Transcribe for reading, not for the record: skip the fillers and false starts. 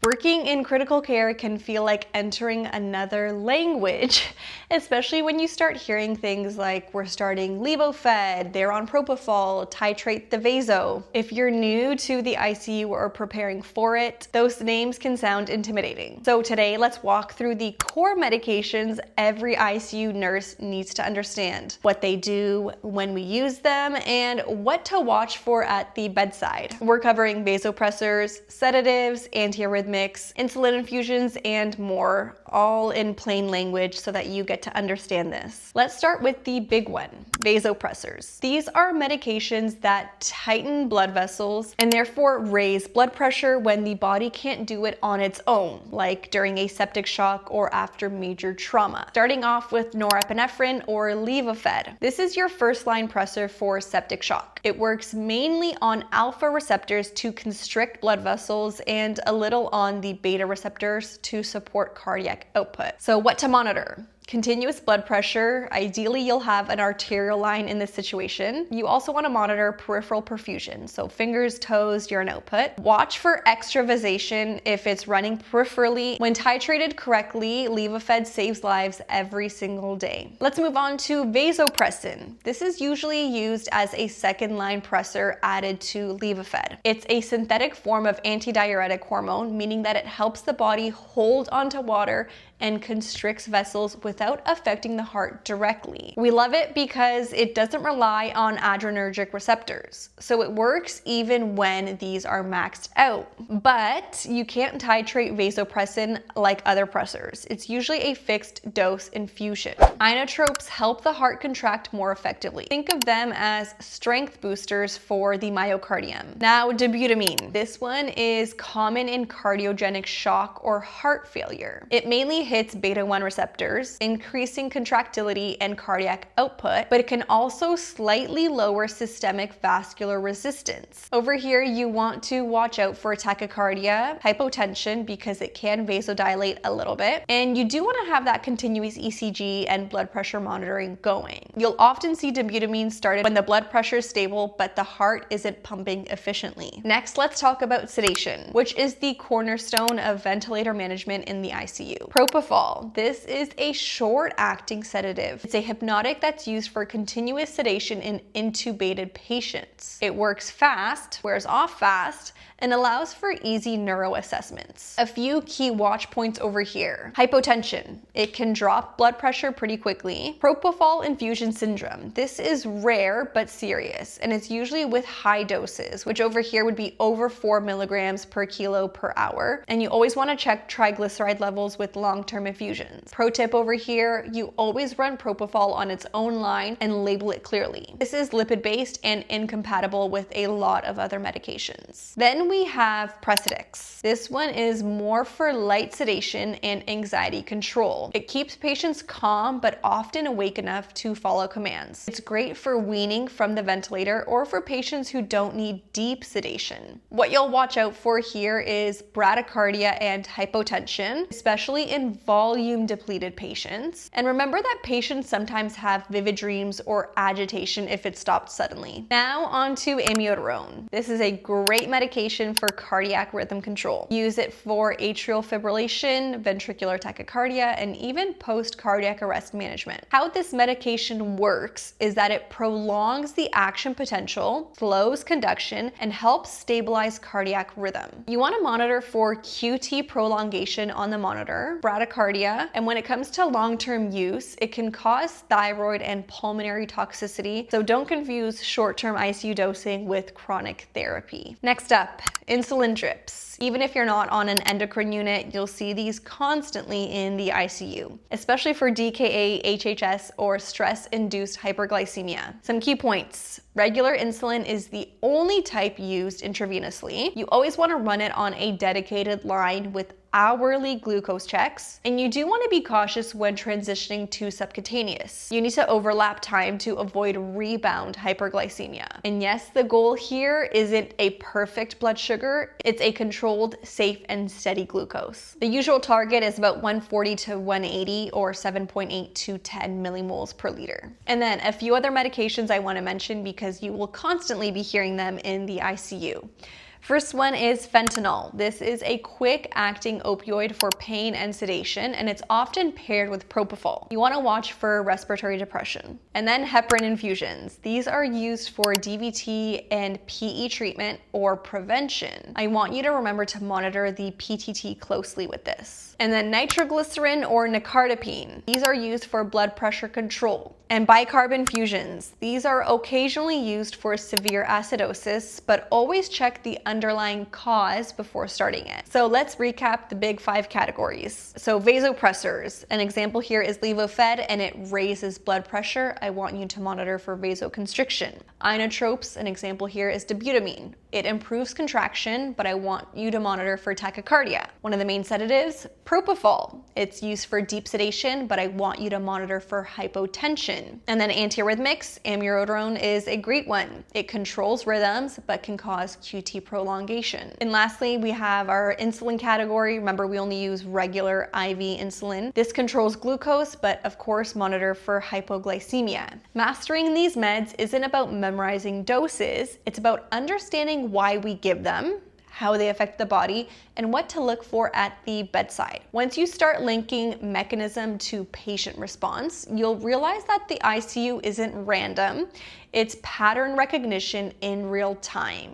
Working in critical care can feel like entering another language, especially when you start hearing things like we're starting levofed, they're on propofol, titrate the vaso. If you're new to the ICU or preparing for it, those names can sound intimidating. So today, let's walk through the core medications every ICU nurse needs to understand, what they do, when we use them, and what to watch for at the bedside. We're covering vasopressors, sedatives, antiarrhythmics, insulin infusions, and more, all in plain language so that you get to understand this. Let's start with the big one, vasopressors. These are medications that tighten blood vessels and therefore raise blood pressure when the body can't do it on its own, like during a septic shock or after major trauma. Starting off with norepinephrine or levofed. This is your first line pressor for septic shock. It works mainly on alpha receptors to constrict blood vessels and a little on the beta receptors to support cardiac output. So what to monitor? Continuous blood pressure. Ideally, you'll have an arterial line in this situation. You also want to monitor peripheral perfusion, so fingers, toes, urine output. Watch for extravasation if it's running peripherally. When titrated correctly, levofed saves lives every single day. Let's move on to vasopressin. This is usually used as a second line pressor added to levofed. It's a synthetic form of antidiuretic hormone, meaning that it helps the body hold onto water and constricts vessels without affecting the heart directly. We love it because it doesn't rely on adrenergic receptors, so it works even when these are maxed out. But you can't titrate vasopressin like other pressors. It's usually a fixed dose infusion. Inotropes help the heart contract more effectively. Think of them as strength boosters for the myocardium. Now, dopamine. This one is common in cardiogenic shock or heart failure. It mainly hits beta-1 receptors, increasing contractility and cardiac output, but it can also slightly lower systemic vascular resistance. Over here, you want to watch out for tachycardia, hypotension, because it can vasodilate a little bit, and you do want to have that continuous ECG and blood pressure monitoring going. You'll often see dobutamine started when the blood pressure is stable, but the heart isn't pumping efficiently. Next, let's talk about sedation, which is the cornerstone of ventilator management in the ICU. Propofol. This is a short-acting sedative. It's a hypnotic that's used for continuous sedation in intubated patients. It works fast, wears off fast, and allows for easy neuro assessments. A few key watch points over here. Hypotension. It can drop blood pressure pretty quickly. Propofol infusion syndrome. This is rare but serious, and it's usually with high doses, which over here would be over 4 milligrams per kilo per hour. And you always want to check triglyceride levels with long-term infusions. Pro tip over here, you always run propofol on its own line and label it clearly. This is lipid-based and incompatible with a lot of other medications. Then we have Precedex. This one is more for light sedation and anxiety control. It keeps patients calm but often awake enough to follow commands. It's great for weaning from the ventilator or for patients who don't need deep sedation. What you'll watch out for here is bradycardia and hypotension, especially in volume depleted patients. And remember that patients sometimes have vivid dreams or agitation if it stopped suddenly. Now on to amiodarone. This is a great medication for cardiac rhythm control. Use it for atrial fibrillation, ventricular tachycardia, and even post-cardiac arrest management. How this medication works is that it prolongs the action potential, slows conduction, and helps stabilize cardiac rhythm. You want to monitor for QT prolongation on the monitor, bradycardia, and when it comes to long-term use, it can cause thyroid and pulmonary toxicity, so don't confuse short-term ICU dosing with chronic therapy. Next up, insulin drips. Even if you're not on an endocrine unit, you'll see these constantly in the ICU, especially for DKA, HHS, or stress-induced hyperglycemia. Some key points. Regular insulin is the only type used intravenously. You always want to run it on a dedicated line with hourly glucose checks, and you do want to be cautious when transitioning to subcutaneous. You need to overlap time to avoid rebound hyperglycemia. And yes, the goal here isn't a perfect blood sugar, it's a controlled, safe, and steady glucose. The usual target is about 140 to 180 or 7.8 to 10 millimoles per liter. And then a few other medications I want to mention because you will constantly be hearing them in the ICU. First one is fentanyl. This is a quick-acting opioid for pain and sedation, and it's often paired with propofol. You want to watch for respiratory depression. And then heparin infusions. These are used for DVT and PE treatment or prevention. I want you to remember to monitor the PTT closely with this. And then nitroglycerin or nicardipine. These are used for blood pressure control. And bicarb infusions. These are occasionally used for severe acidosis, but always check the underlying cause before starting it. So let's recap the big 5 categories. So vasopressors. An example here is Levophed, and it raises blood pressure. I want you to monitor for vasoconstriction. Inotropes. An example here is dobutamine. It improves contraction, but I want you to monitor for tachycardia. One of the main sedatives, propofol. It's used for deep sedation, but I want you to monitor for hypotension. And then antiarrhythmics, amiodarone is a great one. It controls rhythms, but can cause QT prolongation. And lastly, we have our insulin category. Remember, we only use regular IV insulin. This controls glucose, but of course, monitor for hypoglycemia. Mastering these meds isn't about memorizing doses. It's about understanding why we give them, how they affect the body, and what to look for at the bedside. Once you start linking mechanism to patient response, you'll realize that the ICU isn't random. It's pattern recognition in real time.